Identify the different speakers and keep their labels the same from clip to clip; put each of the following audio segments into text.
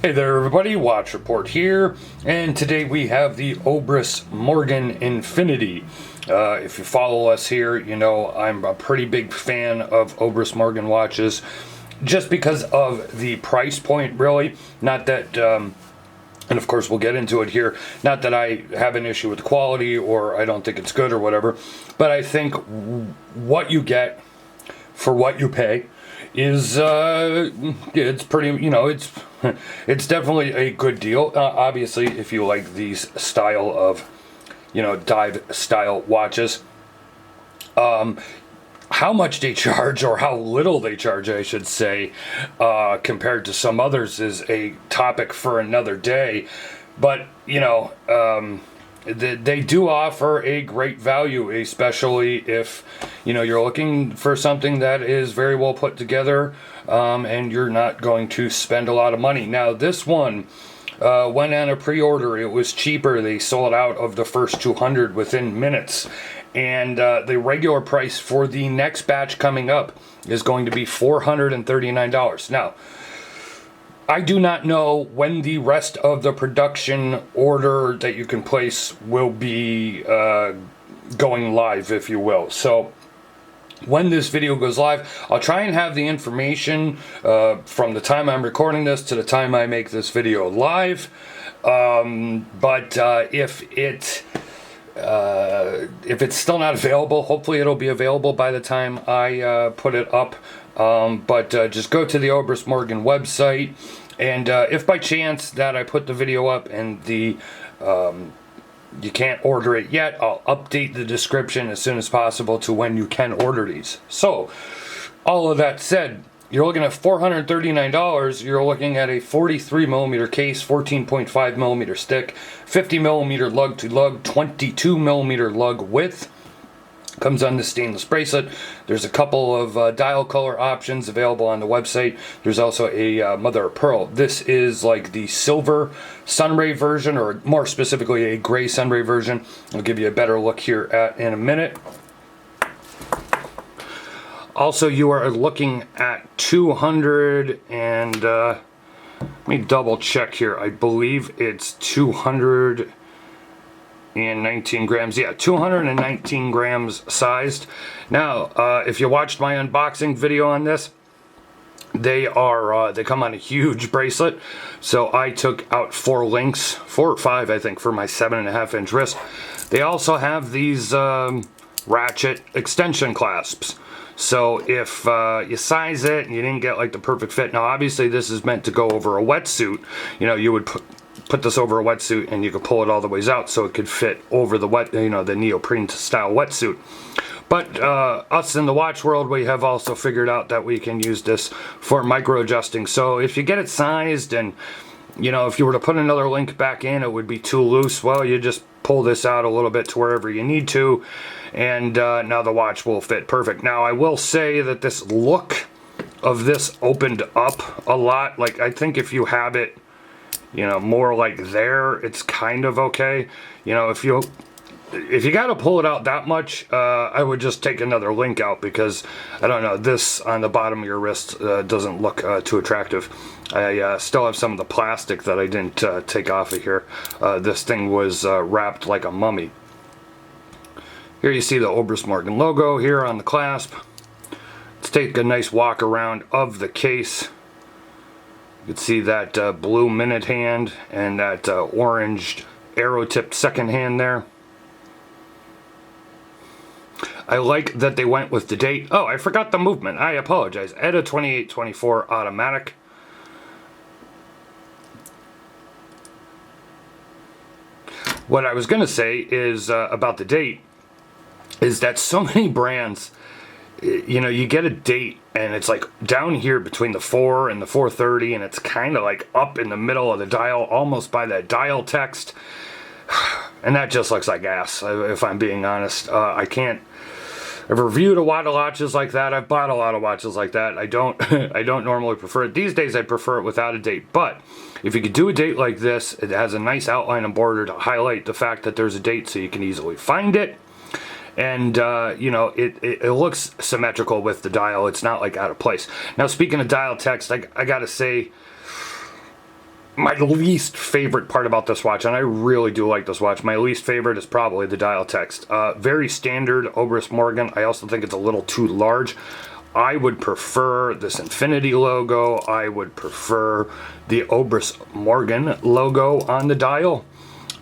Speaker 1: Hey there everybody, Watch Report here, and today we have the Obris Morgan Infinity. If you follow us here, you know I'm a pretty big fan of Obris Morgan watches, just because of the price point really. Not that, and of course we'll get into it here, not that I have an issue with the quality or I don't think it's good or whatever, but I think what you get for what you pay is it's pretty, you know, it's definitely a good deal. Obviously, if you like these style of, you know, dive style watches, how much they charge, or how little they charge, I should say, compared to some others is a topic for another day. But you know, they do offer a great value, especially if you know you're looking for something that is very well put together, and you're not going to spend a lot of money. Now this one went on a pre-order. It was cheaper. They sold out of the first 200 within minutes, and the regular price for the next batch coming up is going to be $439. Now, I do not know when the rest of the production order that you can place will be going live, if you will. So when this video goes live, I'll try and have the information from the time I'm recording this to the time I make this video live. But if it's still not available, hopefully it'll be available by the time I put it up. But just go to the Obris Morgan website, and if by chance that I put the video up and the you can't order it yet, I'll update the description as soon as possible to when you can order these. So, all of that said, you're looking at $439. You're looking at a 43mm case, 14.5mm stick, 50mm lug to lug, 22mm lug width. Comes on the stainless bracelet. There's a couple of dial color options available on the website. There's also a mother of pearl. This is like the silver sunray version, or more specifically a gray sunray version. I'll give you a better look here in a minute. Also, you are looking at 200 and let me double check here. I believe it's 219 grams. Yeah, 219 grams sized. Now, if you watched my unboxing video on this, they come on a huge bracelet. So I took out 4 links, 4 or 5, I think, for my 7.5-inch wrist. They also have these ratchet extension clasps. So if you size it and you didn't get like the perfect fit, now obviously this is meant to go over a wetsuit. You know, you would put this over a wetsuit and you could pull it all the ways out so it could fit over the the neoprene style wetsuit. But us in the watch world, we have also figured out that we can use this for micro adjusting. So if you get it sized, and you know, if you were to put another link back in, it would be too loose. Well, you just pull this out a little bit to wherever you need to, and now the watch will fit perfect. Now, I will say that this look of this opened up a lot. Like, I think if you have it, you know, more like there, it's kind of okay. You know, if you got to pull it out that much, I would just take another link out, because I don't know, this on the bottom of your wrist doesn't look too attractive. I still have some of the plastic that I didn't take off of here. This thing was wrapped like a mummy. Here you see the Obris Morgan logo here on the clasp. Let's take a nice walk around of the case. You can see that blue minute hand and that orange arrow-tipped second hand there. I like that they went with the date. Oh, I forgot the movement. I apologize. ETA 2824 automatic. What I was going to say is about the date is that so many brands, you know, you get a date and it's like down here between the 4 and the 430, and it's kind of like up in the middle of the dial, almost by that dial text, and that just looks like ass, if I'm being honest. I've reviewed a lot of watches like that. I've bought a lot of watches like that. I don't normally prefer it. These days I prefer it without a date, but if you could do a date like this, it has a nice outline and border to highlight the fact that there's a date so you can easily find it. And you know, it looks symmetrical with the dial. It's not like out of place. Now, speaking of dial text, I gotta say, my least favorite part about this watch, and I really do like this watch, my least favorite is probably the dial text. Very standard Obris Morgan. I also think it's a little too large. I would prefer this Infinity logo. I would prefer the Obris Morgan logo on the dial.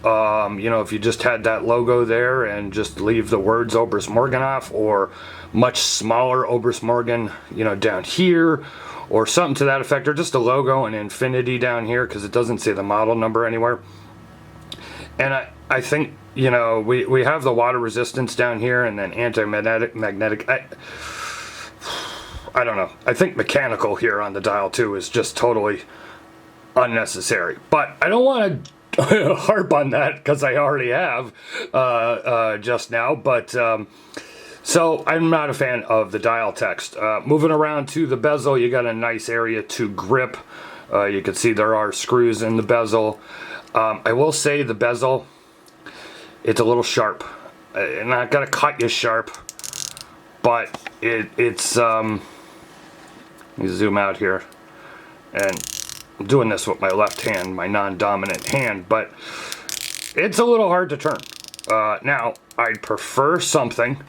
Speaker 1: You know, if you just had that logo there and just leave the words Obris Morgan off, or much smaller Obris Morgan, you know, down here, or something to that effect, or just a logo and Infinity down here, because it doesn't say the model number anywhere. And I think, you know, we have the water resistance down here, and then anti-magnetic. I don't know. I think mechanical here on the dial too is just totally unnecessary. But I don't want to harp on that because I already have just now. But so I'm not a fan of the dial text. Moving around to the bezel, you got a nice area to grip. You can see there are screws in the bezel. I will say the bezel, it's a little sharp. Not gonna cut you sharp, but it's let me zoom out here, and I'm doing this with my left hand, my non-dominant hand, but it's a little hard to turn. Now, I'd prefer something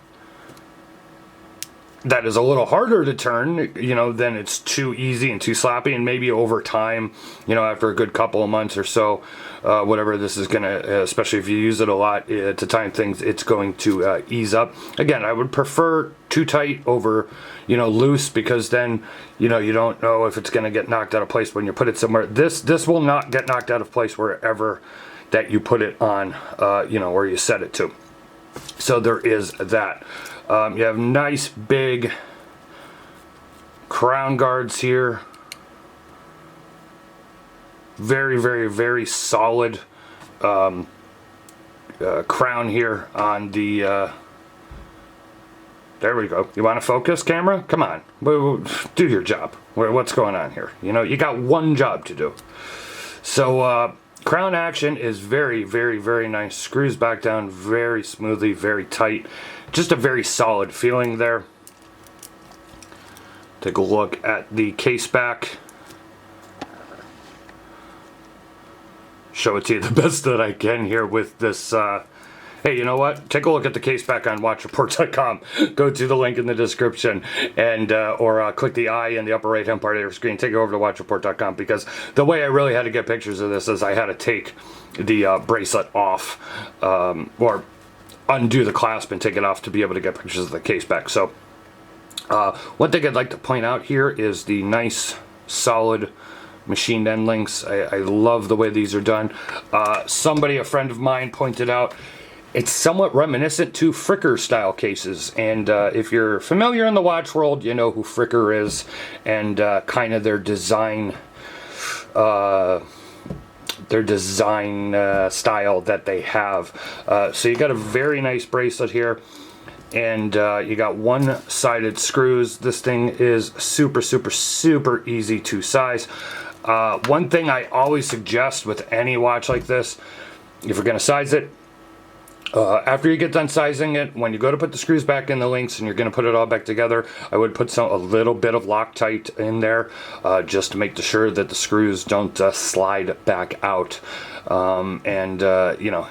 Speaker 1: that is a little harder to turn, you know, then it's too easy and too sloppy, and maybe over time, you know, after a good couple of months or so, whatever this is gonna, especially if you use it a lot to time things, it's going to ease up. Again, I would prefer too tight over, you know, loose, because then, you know, you don't know if it's gonna get knocked out of place when you put it somewhere. This will not get knocked out of place wherever that you put it on, you know, where you set it to. So there is that. You have nice big crown guards here. Very, very, very solid crown here on the... there we go. You want to focus, camera? Come on. Do your job. What's going on here? You know, you got one job to do. So, crown action is very, very, very nice. Screws back down very smoothly, very tight. Just a very solid feeling there. Take a look at the case back. Show it to you the best that I can here with this. Hey, you know what? Take a look at the case back on watchreport.com. Go to the link in the description, and or click the eye in the upper right hand part of your screen. Take it over to watchreport.com, because the way I really had to get pictures of this is I had to take the bracelet off, or undo the clasp and take it off to be able to get pictures of the case back. So one thing I'd like to point out here is the nice solid machined end links. I love the way these are done. A friend of mine pointed out it's somewhat reminiscent to Fricker style cases, and if you're familiar in the watch world, you know who Fricker is, and kind of their design style that they have. So you got a very nice bracelet here, and you got one-sided screws. This thing is super, super, super easy to size. One thing I always suggest with any watch like this, if you're going to size it, after you get done sizing it, when you go to put the screws back in the links and you're going to put it all back together, I would put a little bit of Loctite in there, just to make sure that the screws don't slide back out. You know,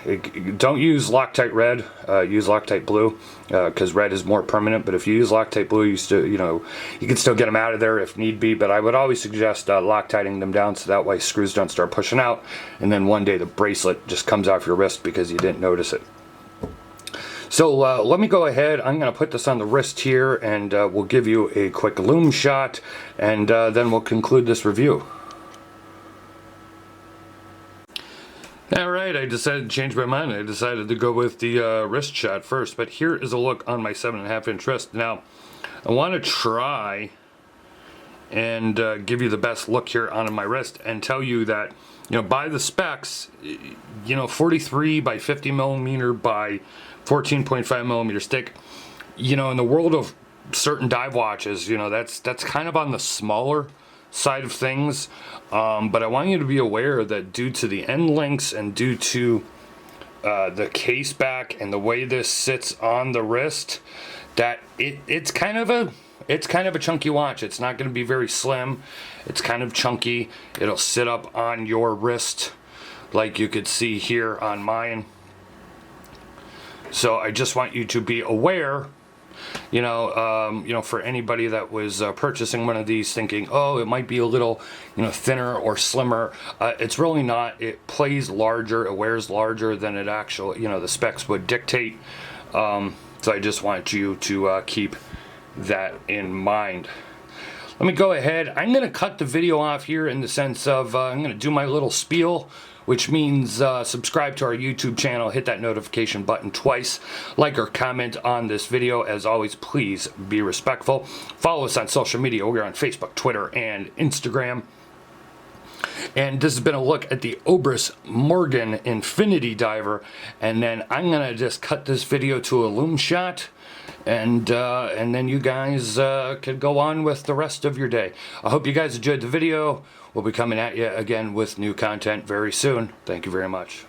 Speaker 1: don't use Loctite red, use Loctite blue, because red is more permanent. But if you use Loctite blue, you still, you know, you can still get them out of there if need be. But I would always suggest Loctiting them down, so that way screws don't start pushing out, and then one day the bracelet just comes off your wrist because you didn't notice it. So let me go ahead. I'm going to put this on the wrist here, and we'll give you a quick loom shot, and then we'll conclude this review. Alright, I decided to change my mind. I decided to go with the wrist shot first, but here is a look on my 7.5 inch wrist. Now, I want to try and give you the best look here on my wrist, and tell you that, you know, by the specs, you know, 43 by 50 millimeter by 14.5 millimeter stick, you know, in the world of certain dive watches, you know, that's kind of on the smaller side of things. But I want you to be aware that due to the end links and due to the case back and the way this sits on the wrist, that it's kind of a it's kind of a chunky watch. It's not going to be very slim. It's kind of chunky. It'll sit up on your wrist like you could see here on mine. So I just want you to be aware, for anybody that was purchasing one of these thinking, oh, it might be a little, thinner or slimmer. It's really not. It plays larger. It wears larger than it actually, the specs would dictate. So I just want you to keep that in mind. Let me go ahead. I'm going to cut the video off here in the sense of I'm going to do my little spiel, which means subscribe to our YouTube channel, hit that notification button twice, like or comment on this video. As always, please be respectful. Follow us on social media. We're on Facebook, Twitter, and Instagram. And this has been a look at the Obris Morgan Infinity Diver. And then I'm going to just cut this video to a loom shot. And then you guys can go on with the rest of your day. I hope you guys enjoyed the video. We'll be coming at you again with new content very soon. Thank you very much.